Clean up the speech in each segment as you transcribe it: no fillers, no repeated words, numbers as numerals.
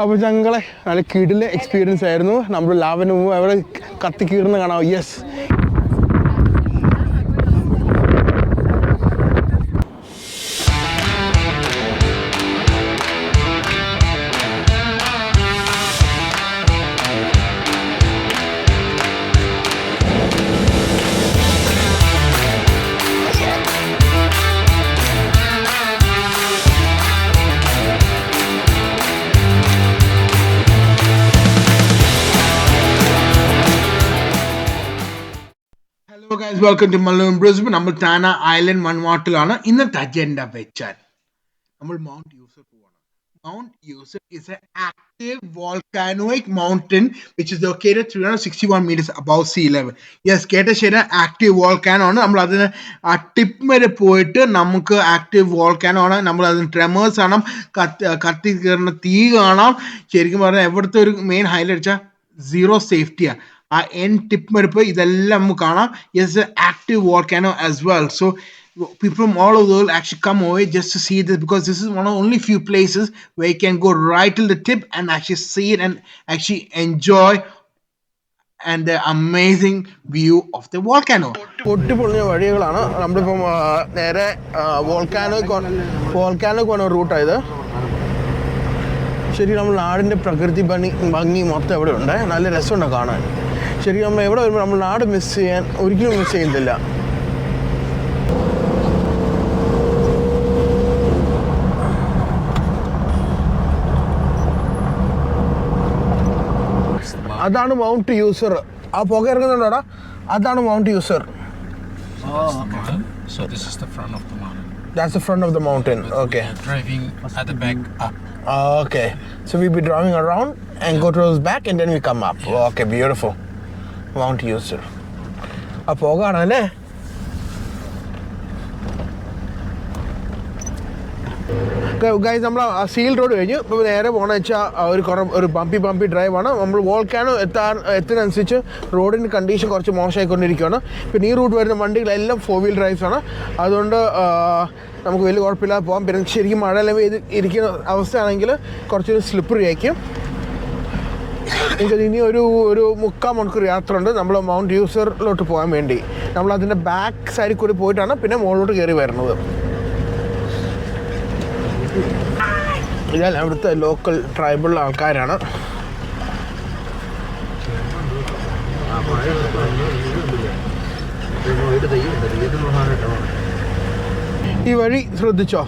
അപ്പോൾ ഞങ്ങളെ നല്ല കിടിലെ എക്സ്പീരിയൻസ് ആയിരുന്നു. നമ്മൾ ലാവന് അവിടെ കത്തിക്കീറുന്ന കാണാം. Yes, guys, welcome to Malone Brisbane. നമ്മൾ Tanna Island Vanuatuലാണ്. ഇന്നത്തെ അജണ്ട വെച്ചാൽ നമ്മൾ Mount Yasur പോവാണ്. Mount Yasur is an active volcanoic mountain which is located 361 meters above sea level. Yes, കേട്ട ശരി, ആക്റ്റീവ് വോൾക്കാനോ ആണ്. നമ്മൾ അതിന് ആ ടിപ്പ് വരെ പോയിട്ട് നമുക്ക് ആക്റ്റീവ് വോൾക്കാനോ ആണ്. നമ്മൾ അതിന് ട്രെമേഴ്സ് കാണാം, കത്തി കയറുന്ന തീ കാണാം. ശരിക്കും പറഞ്ഞാൽ എവിടുത്തെ ഒരു മെയിൻ ഹൈലൈറ്റ് വെച്ചാൽ സീറോ സേഫ്റ്റിയാണ്. ആ എൻ ടിപ്പ് വരപ്പ് ഇതെല്ലാം നമുക്ക് കാണാം. Yes, an active volcano as well. So people from all over the world actually come away just to see this, because this is one of only few places where you can go right till the tip and actually see it and actually enjoy and the amazing view of the volcano. പൊട്ടിപ്പൊളിഞ്ഞ വഴികളാണ്. നമ്മളിപ്പം നേരെ volcano പോണ റൂട്ടായത്. ശരി, നമ്മൾ നാടിൻ്റെ പ്രകൃതി ഭംഗി മൊത്തം എവിടെ ഉണ്ട്, നല്ല രസമുണ്ട് കാണാൻ. ശരിക്കും നമ്മൾ എവിടെ വരുമ്പോൾ നമ്മൾ നാട് ഒരിക്കലും മിസ് ചെയ്യുന്നില്ല. അതാണ് മൗണ്ട് യൂസർ. ആ പുക ഇറങ്ങുന്നുണ്ടോടാ, അതാണ് mount user. So this is the front of the mountain. That's the front of the mountain. Okay. Driving at the back up. Okay. So we'll be driving around and go towards back and then we come up. Yeah. Okay, beautiful. Mount Yasur. ആ പോകാണല്ലേ. Guys, നമ്മൾ ആ seal road കഴിഞ്ഞു. ഇപ്പോൾ നേരെ പോകണമെന്ന് വെച്ചാൽ ഒരു ബമ്പി ഡ്രൈവാണ്. നമ്മൾ വോൾക്കാനോ എത്തുന്നതനുസരിച്ച് റോഡിൻ്റെ കണ്ടീഷൻ കുറച്ച് മോശമായിക്കൊണ്ടിരിക്കുകയാണ്. പിന്നെ ഈ റൂട്ട് വരുന്ന വണ്ടികളെല്ലാം 4 വീൽ ഡ്രൈവ്സ് ആണ്. അതുകൊണ്ട് നമുക്ക് വലിയ കുഴപ്പമില്ലാതെ പോകാം. പിന്നെ ശരിക്കും മഴയെല്ലാം ഇരിക്കുന്ന അവസ്ഥയാണെങ്കിൽ കുറച്ചൊരു സ്ലിപ്പറി ആയിരിക്കും. ഇനി ഒരു 3/4 മണിക്കൂർ യാത്ര ഉണ്ട് നമ്മൾ മൗണ്ട് യൂസറിലോട്ട് പോകാൻ വേണ്ടി. നമ്മൾ അതിൻ്റെ ബാക്ക് സൈഡിൽ കൂടി പോയിട്ടാണ് പിന്നെ മുകളിലോട്ട് കയറി വരുന്നത്. ഇതെല്ലാം അവിടുത്തെ ലോക്കൽ ട്രൈബൽ ആൾക്കാരാണ്. ഈ വഴി ശ്രദ്ധിച്ചോ,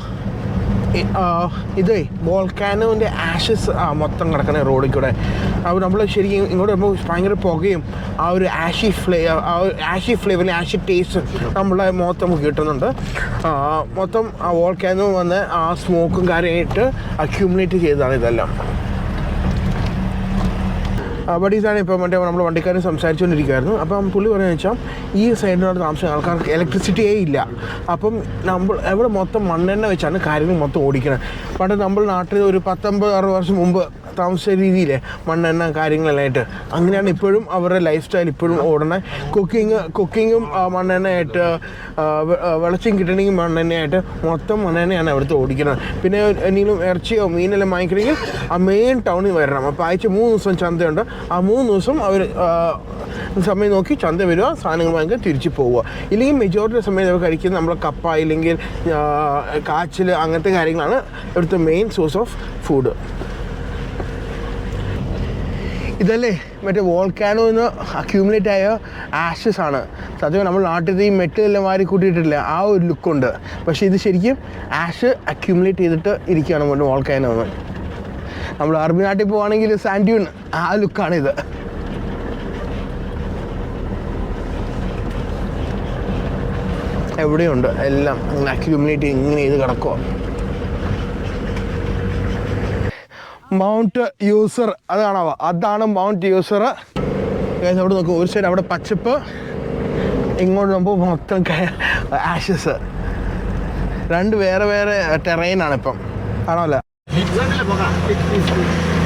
ഇതേ വോൾക്കാനോൻ്റെ ആഷസ് മൊത്തം കിടക്കണ റോഡിൽ കൂടെ. അപ്പോൾ നമ്മൾ ശരിക്കും ഇങ്ങോട്ട് വരുമ്പോൾ ഭയങ്കര പുകയും ആ ഒരു ആഷി ഫ്ലേവറിൽ ആഷി ടേസ്റ്റ് നമ്മളെ മൊത്തം നമുക്ക് കിട്ടുന്നുണ്ട്. മൊത്തം ആ വോൾക്കാനോ വന്ന് ആ സ്മോക്കും കാര്യമായിട്ട് അക്യൂമുലേറ്റ് ചെയ്തതാണ് ഇതെല്ലാം. ബഡീസാണ് ഇപ്പോൾ നമ്മൾ വണ്ടിക്കാരൻ സംസാരിച്ചുകൊണ്ടിരിക്കുമായിരുന്നു. അപ്പം പുള്ളി പറയുന്നത് വെച്ചാൽ ഈ സൈഡിനോട് താമസിക്കുന്ന ആൾക്കാർക്ക് ഇലക്ട്രിസിറ്റിയേ ഇല്ല. അപ്പം നമ്മൾ എവിടെ മൊത്തം മണ്ണെണ്ണ വെച്ചാണ് കാര്യങ്ങൾ മൊത്തം ഓടിക്കുന്നത്. പണ്ട് നമ്മൾ നാട്ടിൽ ഒരു 50-60 വർഷം മുമ്പ് താമസിച്ച രീതിയിലെ മണ്ണെണ്ണ കാര്യങ്ങളെല്ലാമായിട്ട് അങ്ങനെയാണ് ഇപ്പോഴും അവരുടെ ലൈഫ് സ്റ്റൈൽ ഇപ്പോഴും ഓടണേ. കുക്കിങ്ങും മണ്ണെണ്ണയായിട്ട്, വെളിച്ചം കിട്ടണമെങ്കിൽ മണ്ണെണ്ണയായിട്ട്, മൊത്തം മണ്ണെണ്ണയാണ് അവിടുത്തെ ഓടിക്കുന്നത്. പിന്നെ എന്തെങ്കിലും ഇറച്ചിയോ മീനെല്ലാം വാങ്ങിക്കണമെങ്കിൽ ആ മെയിൻ ടൗണിൽ വരണം. അപ്പോൾ ആഴ്ച 3 ദിവസം ചന്തയുണ്ട്. ആ 3 ദിവസം അവർ സമയം നോക്കി ചന്ത വരിക, സാധനങ്ങൾ വാങ്ങിക്കുക, തിരിച്ച് പോവുക. ഇല്ലെങ്കിൽ മെജോറിറ്റി സമയം അവർ കഴിക്കുന്നത് നമ്മൾ കപ്പ ഇല്ലെങ്കിൽ കാച്ചിൽ അങ്ങനത്തെ കാര്യങ്ങളാണ് ഇവിടുത്തെ മെയിൻ സോഴ്സ് ഓഫ് ഫുഡ്. ഇതല്ലേ മറ്റേ വോൾക്കാനോന്ന് അക്യൂമുലേറ്റ് ആയ ആഷസ് ആണ്. സത്യം നമ്മൾ നാട്ടിൽ ഈ മെറ്റലെല്ലാം വാരി കൂട്ടിയിട്ടില്ല, ആ ഒരു ലുക്കുണ്ട്. പക്ഷേ ഇത് ശരിക്കും ആഷ് അക്യൂമുലേറ്റ് ചെയ്തിട്ട് ഇരിക്കുകയാണ് മറ്റേ വോൾക്കാനോന്ന്. നമ്മൾ അറബി നാട്ടിൽ പോവുകയാണെങ്കിൽ സാൻഡ്യൂൺ, ആ ലുക്കാണിത്. എവിടെയുണ്ട് എല്ലാം അങ്ങനെ അക്യൂമുലേറ്റ് ഇങ്ങനെ ചെയ്ത് കിടക്കുക. മൗണ്ട് യൂസർ അതാണ് മൗണ്ട് യൂസർ. അവിടെ നോക്കും, ഒരു സൈഡ് അവിടെ പച്ചപ്പ്, ഇങ്ങോട്ട് നോക്കുമ്പോൾ മൊത്തം ആഷസ്. 2 വേറെ ടെറൈനാണ് ഇപ്പം, ആണോല്ല.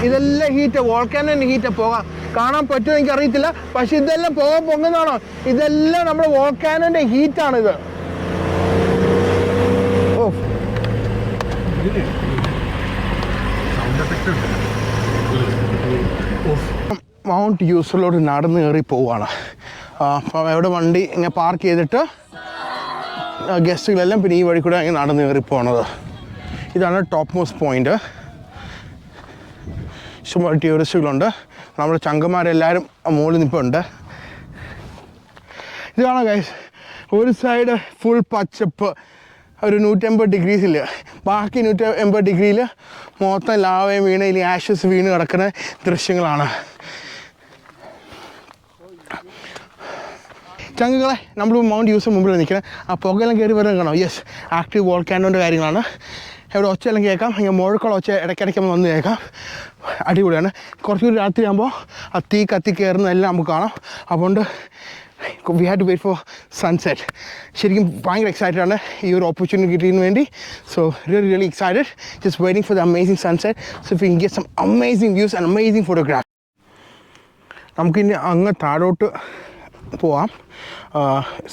ഇതെല്ലാം ഹീറ്റ്, വോൾക്കാനോന്റെ ഹീറ്റ്. പോകാം കാണാൻ പറ്റുമോ എനിക്ക് അറിയത്തില്ല, പക്ഷെ ഇതെല്ലാം പോകാൻ പൊങ്ങുന്നതാണോ? ഇതെല്ലാം നമ്മുടെ വോൾക്കാനോന്റെ ഹീറ്റാണിത്. ഓ മൗണ്ട് യൂസറിലോട്ട് നടന്ന് കയറി പോവുകയാണ്. അപ്പം എവിടെ വണ്ടി ഇങ്ങനെ പാർക്ക് ചെയ്തിട്ട് ഗസ്റ്റുകളെല്ലാം പിന്നെ ഈ വഴി കൂടെ ഇങ്ങനെ നടന്ന് കയറി പോകണത്. ഇതാണ് ടോപ്പ് മോസ്റ്റ് പോയിൻ്റ്. ഇഷ്ടംപോലെ ടൂറിസ്റ്റുകളുണ്ട്. നമ്മുടെ ചങ്കന്മാരെല്ലാവരും മുകളിൽ നിൽപ്പുണ്ട്. ഇതാണ് ഗൈസ്, ഒരു സൈഡ് ഫുൾ പച്ചപ്പ്, ഒരു 180 ഡിഗ്രീസിൽ, ബാക്കി 180 ഡിഗ്രിയിൽ മൊത്തം ലാവയും വീണയിൽ ആഷസ് വീണ് കിടക്കുന്ന ദൃശ്യങ്ങളാണ്. ചങ്കുകളെ, നമ്മൾ മൗണ്ട് യൂസർ മുമ്പിൽ നിൽക്കുന്നത് ആ പുകയെല്ലാം കയറി വരുന്നത് കാണാം. യെസ്, ആക്റ്റീവ് വോൾക്കാനോൻ്റെ കാര്യങ്ങളാണ്. ഇവിടെ ഒച്ചയെല്ലാം കേൾക്കാം, ഇങ്ങനെ മുഴക്കുള്ള ഒച്ച ഇടയ്ക്കിടയ്ക്ക് വന്ന് കേൾക്കാം. അടിപൊളിയാണ്. കുറച്ചുകൂടി രാത്രിയാകുമ്പോൾ ആ തീ കത്തി കയറുന്നതെല്ലാം നമുക്ക് കാണാം. അതുകൊണ്ട് we had to wait for sunset. ശരിക്കും ഭയങ്കര എക്സൈറ്റഡ് ആണ് ഈ ഒരു ഓപ്പർച്യൂണിറ്റി കിട്ടിയതിന് വേണ്ടി. So really excited, just waiting for the amazing sunset, so if we can get some amazing views and amazing photographs. നമുക്കിനി അങ്ങ് താഴോട്ട് പോവാം.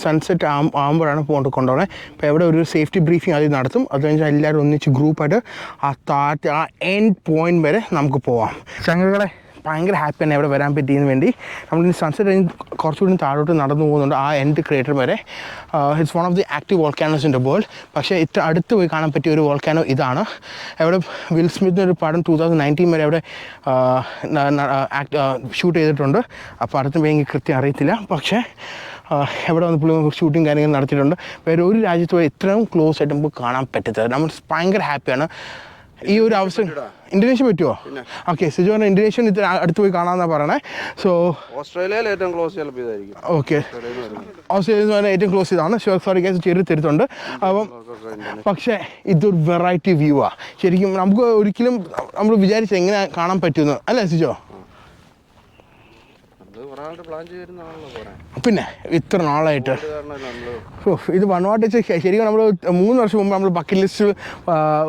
സൺസെറ്റ് ആകുമ്പോഴാണ് കൊണ്ടുപോകണത്. അപ്പോൾ എവിടെ ഒരു സേഫ്റ്റി ബ്രീഫിംഗ് ആദ്യം നടത്തും. അത് കഴിഞ്ഞാൽ എല്ലാവരും ഒന്നിച്ച് ഗ്രൂപ്പായിട്ട് ആ എൻഡ് പോയിന്റ് വരെ നമുക്ക് പോവാം. ചങ്ങകളെ, ഭയങ്കര ഹാപ്പിയാണ് ഇവിടെ വരാൻ പറ്റിയതിന് വേണ്ടി. നമ്മളിനി സൺസെറ്റ് കഴിഞ്ഞ് കുറച്ചുകൂടി താഴോട്ട് നടന്നു പോകുന്നുണ്ട് ആ എൻഡ് ക്രേറ്റർ വരെ. It's one of the active volcanoes in the world. പക്ഷേ ഇത്ര അടുത്ത് പോയി കാണാൻ പറ്റിയ ഒരു വോൾക്കാനോ ഇതാണ്. അവിടെ വിൽ സ്മിത്തിൻ്റെ ഒരു പടം 2019 വരെ അവിടെ ഷൂട്ട് ചെയ്തിട്ടുണ്ട്. അപ്പോൾ അടുത്ത എനിക്ക് കൃത്യം അറിയത്തില്ല. പക്ഷേ എവിടെ വന്ന് പുള്ളി ഷൂട്ടിങ് കാര്യങ്ങൾ നടത്തിയിട്ടുണ്ട്. വേറെ ഒരു രാജ്യത്ത് പോയി ഇത്രയും ക്ലോസ് ആയിട്ട് നമുക്ക് കാണാൻ പറ്റത്തില്ല. നമ്മൾ ഭയങ്കര ഹാപ്പിയാണ് ഈ ഒരു അവസരം. ഇന്തോനേഷ്യ പറ്റുമോ? ഓക്കെ, സിജോനെ ഇന്തോനേഷ്യൻ ഇത്ര അടുത്ത് പോയി കാണാമെന്നാണ് പറയണേ. സോ ഓസ്ട്രേലിയയിൽ ഏറ്റവും ക്ലോസ് ചിലപ്പോൾ ഇതായിരിക്കും. ഓക്കെ, ഓസ്ട്രേലിയ ഏറ്റവും ക്ലോസ് ഇതാണ്. സോറി കേസ് ചെറിയ തരുത്തുണ്ട്. അപ്പം പക്ഷേ ഇതൊരു വെറൈറ്റി വ്യൂ ആണ്. ശരിക്കും നമുക്ക് ഒരിക്കലും നമ്മൾ വിചാരിച്ച് എങ്ങനെ കാണാൻ പറ്റുമെന്ന് അല്ലേ സിജോ? പിന്നെ ഇത്ര നാളായിട്ട് ഇത് വനുവാട്ടു ശരിക്കും നമ്മൾ 3 വർഷം മുമ്പ് നമ്മൾ ബക്കറ്റ് ലിസ്റ്റ്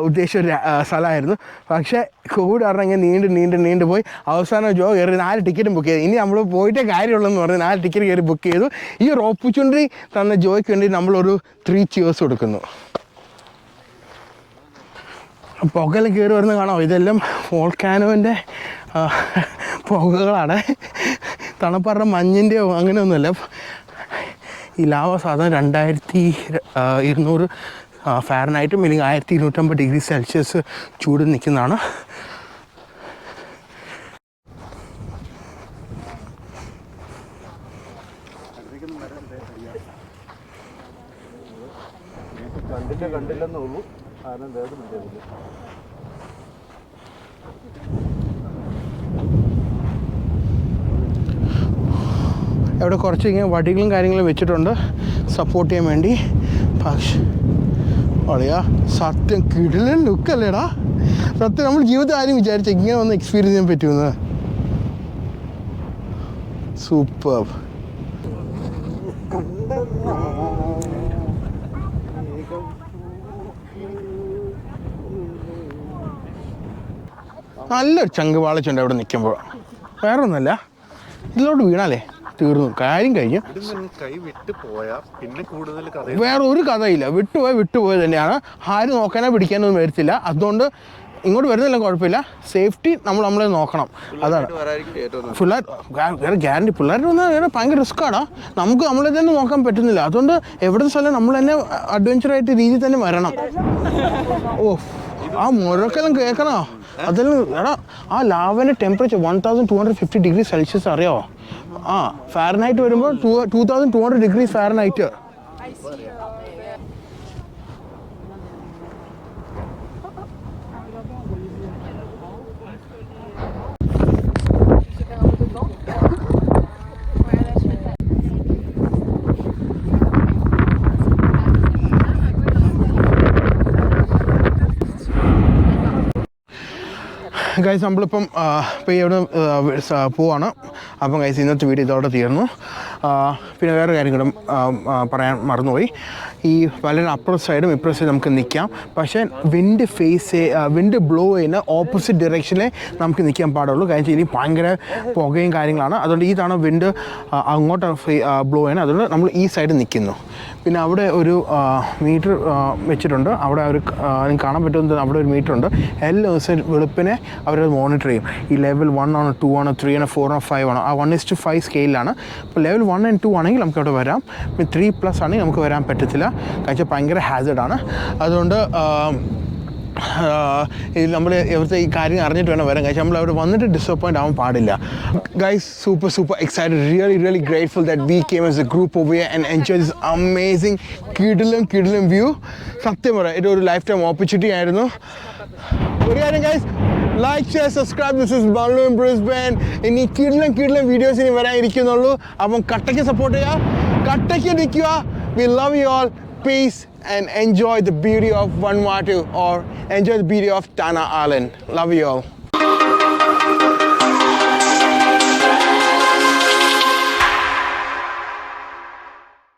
ഉദ്ദേശിച്ച ഒരു സ്ഥലമായിരുന്നു. പക്ഷേ കോവിഡ് കാരണം ഇങ്ങനെ നീണ്ടു പോയി. അവസാനം ജോ കയറി 4 ടിക്കറ്റും ബുക്ക് ചെയ്തു. ഇനി നമ്മൾ പോയിട്ടേ കാര്യമുള്ളൂ എന്ന് പറഞ്ഞ് 4 ടിക്കറ്റ് കയറി ബുക്ക് ചെയ്തു. ഈ ഒരു ഓപ്പർച്യൂണിറ്റി തന്ന ജോയ്ക്ക് വേണ്ടി നമ്മളൊരു 3 cheers കൊടുക്കുന്നു. പുകയെല്ലാം കയറി വരുന്നത് കാണാം. ഇതെല്ലാം വോൾക്കാനോൻ്റെ പുകകളാണ്. തണുപ്പറ മഞ്ഞിൻ്റെയോ അങ്ങനെയൊന്നുമല്ല. ഈ ലാവ സാധാരണ 2200 ഫാരനൈറ്റും അല്ലെങ്കിൽ 1250 ഡിഗ്രി സെൽഷ്യസ് ചൂട് നിൽക്കുന്നതാണ്. കണ്ടില്ലെന്നുള്ളൂ. അവിടെ കുറച്ച് ഇങ്ങനെ വടികളും കാര്യങ്ങളും വെച്ചിട്ടുണ്ട് സപ്പോർട്ട് ചെയ്യാൻ വേണ്ടി. പക്ഷേ അളിയാ സത്യം കിടിലൻ ലുക്കല്ലേടാ. സത്യം നമ്മൾ ജീവിതത്തിൽ ആരും വിചാരിച്ച ഇങ്ങനെ ഒന്ന് എക്സ്പീരിയൻസ് ചെയ്യാൻ പറ്റുമെന്ന്. സൂപ്പർ. നല്ലൊരു ചങ്ക് വാളിച്ചുണ്ട് അവിടെ നിൽക്കുമ്പോൾ. വേറെ ഒന്നുമല്ല, ഇതിലോട്ട് വീണാലേ തീർന്നു, കാര്യം കഴിഞ്ഞു. വേറെ ഒരു കഥയില്ല. വിട്ടുപോയത് തന്നെയാണ്. ആരും നോക്കാനോ പിടിക്കാനൊന്നും വരത്തില്ല. അതുകൊണ്ട് ഇങ്ങോട്ട് വരുന്നില്ല കുഴപ്പമില്ല. സേഫ്റ്റി നമ്മളെ നോക്കണം. അതാണ് വേറെ ഗ്യാരണ്ടി. പിള്ളേരുടെ വന്നാൽ വേറെ ഭയങ്കര റിസ്ക്കാടാ. നമുക്ക് നമ്മളെ തന്നെ നോക്കാൻ പറ്റുന്നില്ല. അതുകൊണ്ട് എവിടുത്തെ സ്ഥലം നമ്മൾ തന്നെ അഡ്വഞ്ചറായിട്ട് രീതിയിൽ തന്നെ വരണം. ഓ, ആ മുഴക്കെല്ലാം കേൾക്കണോ? അതെല്ലാം എടാ, ആ ലാവൻ്റെ ടെമ്പറേച്ചർ 1250 ഡിഗ്രി സെൽഷ്യസ് അറിയാമോ? ആ ഫാരനൈറ്റ് വരുമ്പോൾ 2200 ഡിഗ്രി ഫാരനൈറ്റ്. ഗൈസ്, നമ്മളിപ്പം ഇപ്പോൾ ഇവിടെ പോവാണ്. അപ്പം ഗൈസ് ഇന്നത്തെ വീഡിയോ ഇതോടെ തീർന്നു. പിന്നെ വേറെ കാര്യം കൂടെ പറയാൻ മറന്നുപോയി. ഈ വളരെ അപ്പുറ സൈഡും ഇപ്പുറ സൈഡും നമുക്ക് നിൽക്കാം. പക്ഷേ വിൻഡ് ബ്ലോ ചെയ്യുന്ന ഓപ്പോസിറ്റ് ഡയറക്ഷനിലേ നമുക്ക് നിൽക്കാൻ പാടുള്ളൂ. കാരണം ഇനി ഭയങ്കര പുകയും കാര്യങ്ങളാണ്. അതുകൊണ്ട് ഈ തവണ വിൻഡ് അങ്ങോട്ട് ബ്ലോ ചെയ്യണം. അതുകൊണ്ട് നമ്മൾ ഈ സൈഡ് നിൽക്കുന്നു. പിന്നെ അവിടെ ഒരു മീറ്റർ വെച്ചിട്ടുണ്ട്. അവിടെ ഒരു നിങ്ങൾക്ക് കാണാൻ പറ്റുന്നത് അവിടെ ഒരു മീറ്റർ ഉണ്ട്. എല്ലാ ദിവസവും വെളുപ്പിനെ അവരത് മോണിറ്റർ ചെയ്യും. ഈ ലെവൽ 1 ആണോ 2 ആണോ 3 ആണോ 4 ആണോ 5 ആണോ. ആ 1:5 സ്കെയിലാണ്. ഇപ്പോൾ ലെവൽ 1 and 2 ആണെങ്കിൽ നമുക്ക് അവിടെ വരാം. പിന്നെ 3+ ആണെങ്കിൽ നമുക്ക് വരാൻ പറ്റത്തില്ല. കാരണം ഭയങ്കര ഹാസർഡാണ്. അതുകൊണ്ട് നമ്മൾ ഇവിടുത്തെ ഈ കാര്യം അറിഞ്ഞിട്ട് വേണം വരാൻ. കഴിച്ചാൽ നമ്മൾ അവിടെ വന്നിട്ട് ഡിസപ്പോയിൻ്റ് ആവാൻ പാടില്ല. Guys super excited, really grateful that we came as a group over here and enjoyed this amazing കിടിലം വ്യൂ. സത്യം പറയാം, ഇതൊരു ലൈഫ് ടൈം ഓപ്പർച്യൂണിറ്റി ആയിരുന്നു. ഒരു കാര്യം guys, like share subscribe. This is Malu in Brisbane. ഇനി കിടിലം വീഡിയോസ് ഇനി വരാനിരിക്കുന്നുള്ളൂ. അപ്പം കട്ടയ്ക്ക് സപ്പോർട്ട് ചെയ്യുക, കട്ടയ്ക്ക് നിൽക്കുക. We love you all. Peace and enjoy the beauty of Vanuatu or enjoy the beauty of Tanna Island. Love you all.